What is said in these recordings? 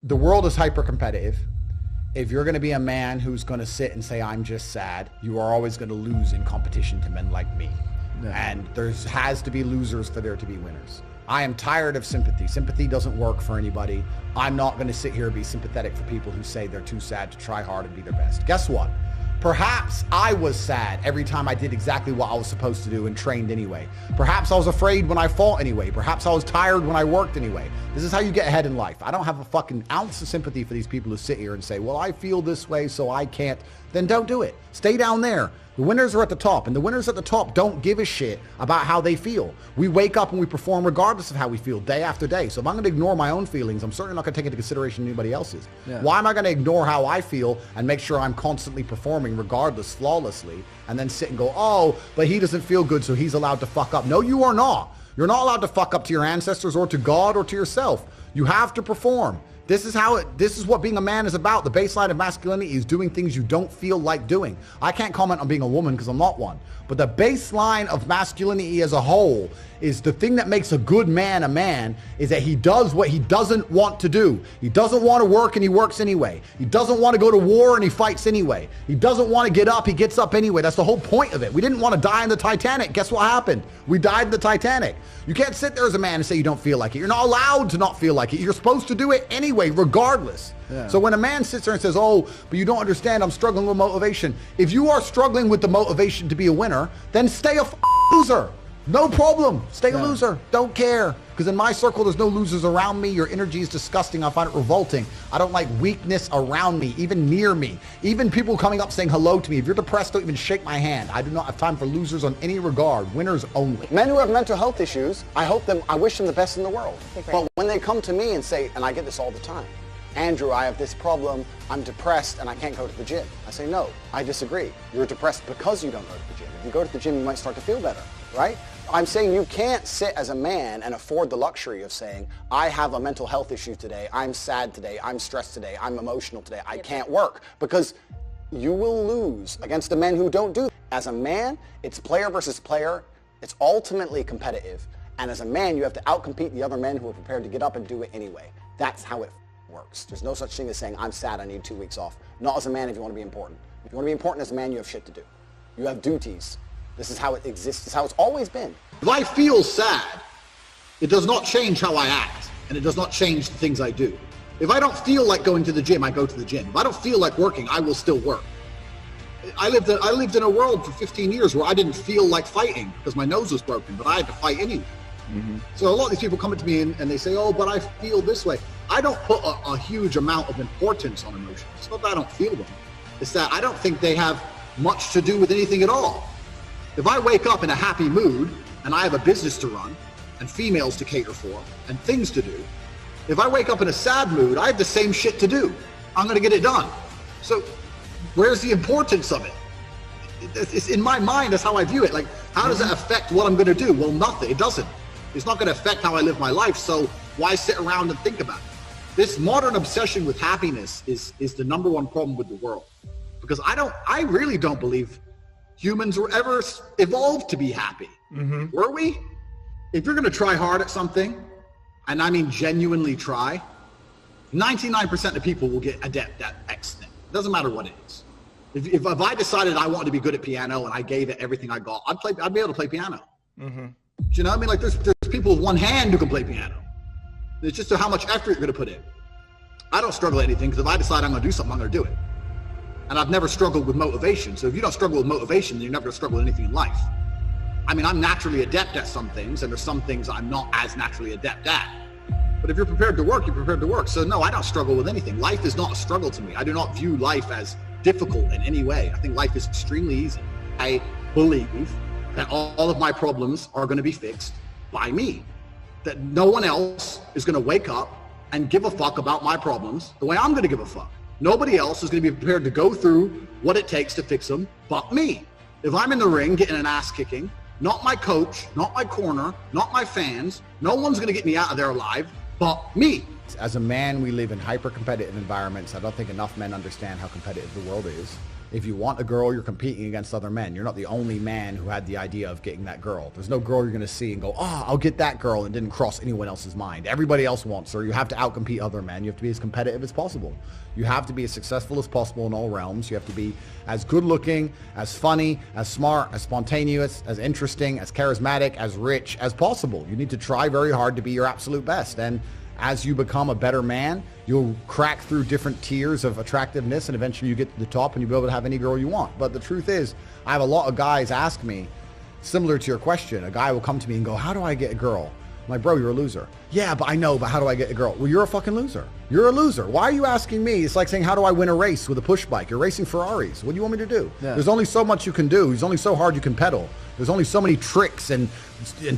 The world is hyper competitive. If you're going to be a man who's going to sit and say, I'm just sad, you are always going to lose in competition to men like me. Yeah. And there has to be losers for there to be winners. I am tired of sympathy. Sympathy doesn't work for anybody. I'm not going to sit here and be sympathetic for people who say they're too sad to try hard and be their best. Guess what? Perhaps I was sad every time I did exactly what I was supposed to do and trained anyway. Perhaps I was afraid when I fought anyway. Perhaps I was tired when I worked anyway. This is how you get ahead in life. I don't have a fucking ounce of sympathy for these people who sit here and say, well, I feel this way, so I can't. Then don't do it. Stay down there. The winners are at the top, and the winners at the top don't give a shit about how they feel. We wake up and we perform regardless of how we feel day after day. So if I'm going to ignore my own feelings, I'm certainly not going to take into consideration anybody else's. Yeah. Why am I going to ignore how I feel and make sure I'm constantly performing regardless, flawlessly, and then sit and go, oh, but he doesn't feel good, so he's allowed to fuck up. No, you are not. You're not allowed to fuck up to your ancestors or to God or to yourself. You have to perform. This is what being a man is about. The baseline of masculinity is doing things you don't feel like doing. I can't comment on being a woman because I'm not one. But the baseline of masculinity as a whole is the thing that makes a good man is that he does what he doesn't want to do. He doesn't want to work and he works anyway. He doesn't want to go to war and he fights anyway. He doesn't want to get up, he gets up anyway. That's the whole point of it. We didn't want to die in the Titanic. Guess what happened? We died in the Titanic. You can't sit there as a man and say you don't feel like it. You're not allowed to not feel like it. You're supposed to do it anyway, regardless. Yeah. So when a man sits there and says, oh, but you don't understand, I'm struggling with motivation. If you are struggling with the motivation to be a winner, then stay a loser. No problem. Stay a loser. Don't care. Because in my circle, there's no losers around me. Your energy is disgusting. I find it revolting. I don't like weakness around me, even near me. Even people coming up saying hello to me. If you're depressed, don't even shake my hand. I do not have time for losers on any regard. Winners only. Men who have mental health issues, I wish them the best in the world. But when they come to me and say, and I get this all the time, Andrew, I have this problem, I'm depressed and I can't go to the gym. I say, no, I disagree. You're depressed because you don't go to the gym. If you go to the gym, you might start to feel better, right? I'm saying you can't sit as a man and afford the luxury of saying, I have a mental health issue today, I'm sad today, I'm stressed today, I'm emotional today, I can't work, because you will lose against the men who don't do that. As a man, it's player versus player, it's ultimately competitive, and as a man, you have to outcompete the other men who are prepared to get up and do it anyway. That's how it works. There's no such thing as saying, I'm sad, I need 2 weeks off. Not as a man if you want to be important. If you want to be important as a man, you have shit to do. You have duties. This is how it exists. This is how it's always been. If I feel sad, it does not change how I act, and it does not change the things I do. If I don't feel like going to the gym, I go to the gym. If I don't feel like working, I will still work. I lived in a world for 15 years where I didn't feel like fighting because my nose was broken, but I had to fight anyway. Mm-hmm. So a lot of these people come up to me and they say, oh, but I feel this way. I don't put a huge amount of importance on emotions. It's not that I don't feel them. It's that I don't think they have much to do with anything at all. If I wake up in a happy mood and I have a business to run and females to cater for and things to do, if I wake up in a sad mood, I have the same shit to do. I'm going to get it done. So where's the importance of it? It's in my mind, that's how I view it. Like, how does that affect what I'm going to do? Well, nothing. It doesn't. It's not going to affect how I live my life. So why sit around and think about it? This modern obsession with happiness is the number one problem with the world. Because I really don't believe humans were ever evolved to be happy. Mm-hmm. Were we? If you're going to try hard at something, and I mean genuinely try, 99% of people will get adept at X thing. It doesn't matter what it is. If I decided I wanted to be good at piano and I gave it everything I got, I'd be able to play piano. Mm-hmm. Do you know what I mean? Like there's people with one hand who can play piano. It's just how much effort you're going to put in. I don't struggle at anything because if I decide I'm going to do something, I'm going to do it. And I've never struggled with motivation. So if you don't struggle with motivation, then you're never going to struggle with anything in life. I mean, I'm naturally adept at some things, and there's some things I'm not as naturally adept at. But if you're prepared to work, you're prepared to work. So no, I don't struggle with anything. Life is not a struggle to me. I do not view life as difficult in any way. I think life is extremely easy. I believe that all of my problems are going to be fixed by me. That no one else is going to wake up and give a fuck about my problems the way I'm going to give a fuck. Nobody else is going to be prepared to go through what it takes to fix them but me. If I'm in the ring getting an ass kicking, not my coach, not my corner, not my fans, no one's going to get me out of there alive but me. As a man, we live in hyper-competitive environments. I don't think enough men understand how competitive the world is. If you want a girl, you're competing against other men. You're not the only man who had the idea of getting that girl. There's no girl you're going to see and go, oh, I'll get that girl, and didn't cross anyone else's mind. Everybody else wants her. You have to outcompete other men. You have to be as competitive as possible. You have to be as successful as possible in all realms. You have to be as good looking, as funny, as smart, as spontaneous, as interesting, as charismatic, as rich as possible. You need to try very hard to be your absolute best. And as you become a better man, you'll crack through different tiers of attractiveness, and eventually you get to the top and you'll be able to have any girl you want. But the truth is, I have a lot of guys ask me, similar to your question, a guy will come to me and go, how do I get a girl? I'm like, bro, you're a loser. Yeah, but I know, but how do I get a girl? Well, you're a fucking loser. You're a loser. Why are you asking me? It's like saying, how do I win a race with a push bike? You're racing Ferraris. What do you want me to do? Yeah. There's only so much you can do. There's only so hard you can pedal. There's only so many tricks and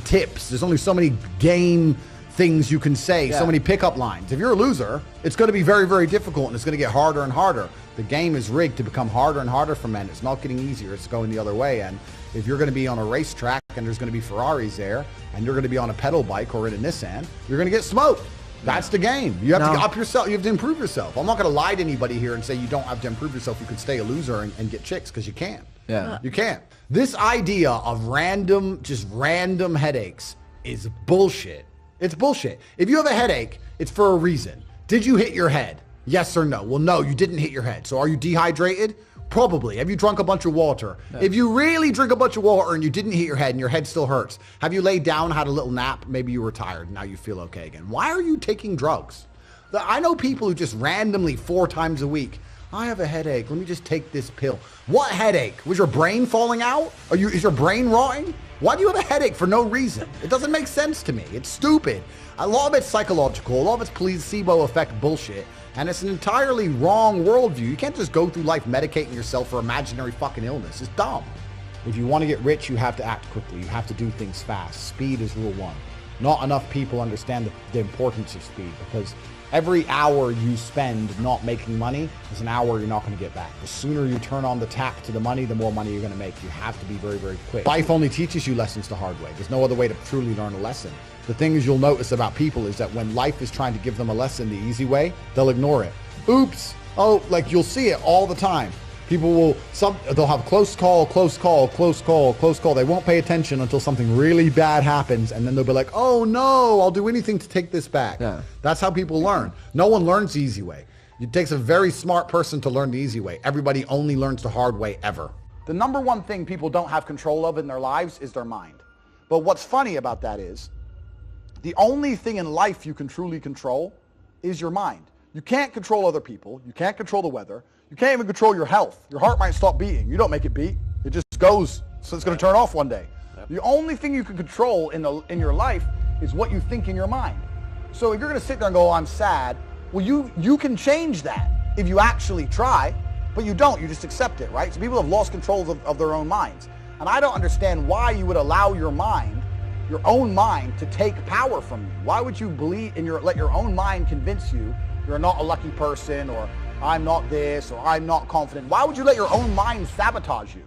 tips. There's only so many game things you can say, so many pickup lines. If you're a loser, it's going to be very, very difficult, and it's going to get harder and harder. The game is rigged to become harder and harder for men. It's not getting easier. It's going the other way. And if you're going to be on a racetrack and there's going to be Ferraris there, and you're going to be on a pedal bike or in a Nissan, you're going to get smoked. That's the game. You have to up yourself. You have to improve yourself. I'm not going to lie to anybody here and say you don't have to improve yourself. You could stay a loser and get chicks, because you can't. Yeah. You can't. This idea of just random headaches is bullshit. It's bullshit. If you have a headache, it's for a reason. Did you hit your head? Yes or no? Well, no, you didn't hit your head. So are you dehydrated? Probably. Have you drunk a bunch of water? Yeah. If you really drink a bunch of water and you didn't hit your head and your head still hurts, have you laid down, had a little nap? Maybe you were tired. Now you feel okay again. Why are you taking drugs? I know people who just randomly 4 times a week, I have a headache. Let me just take this pill. What headache? Was your brain falling out? Is your brain rotting? Why do you have a headache for no reason? It doesn't make sense to me. It's stupid. A lot of it's psychological. A lot of it's placebo effect bullshit. And it's an entirely wrong worldview. You can't just go through life medicating yourself for imaginary fucking illness. It's dumb. If you want to get rich, you have to act quickly. You have to do things fast. Speed is rule 1. Not enough people understand the importance of speed, because every hour you spend not making money is an hour you're not going to get back. The sooner you turn on the tap to the money, the more money you're going to make. You have to be very, very quick. Life only teaches you lessons the hard way. There's no other way to truly learn a lesson. The things you'll notice about people is that when life is trying to give them a lesson the easy way, they'll ignore it. Oops. Oh, like you'll see it all the time. People they'll have close call, close call, close call, close call. They won't pay attention until something really bad happens, and then they'll be like, oh no, I'll do anything to take this back. Yeah. That's how people learn. No one learns the easy way. It takes a very smart person to learn the easy way. Everybody only learns the hard way ever. The number one thing people don't have control of in their lives is their mind. But what's funny about that is, the only thing in life you can truly control is your mind. You can't control other people. You can't control the weather. You can't even control your health. Your heart might stop beating. You don't make it beat. It just goes. So it's going to turn off one day. Yep. The only thing you can control in your life is what you think in your mind. So if you're going to sit there and go, oh, I'm sad, well, you can change that if you actually try, but you don't. You just accept it, right? So people have lost control of their own minds. And I don't understand why you would allow your own mind, to take power from you. Why would you let your own mind convince you you're not a lucky person, or I'm not this, or I'm not confident? Why would you let your own mind sabotage you?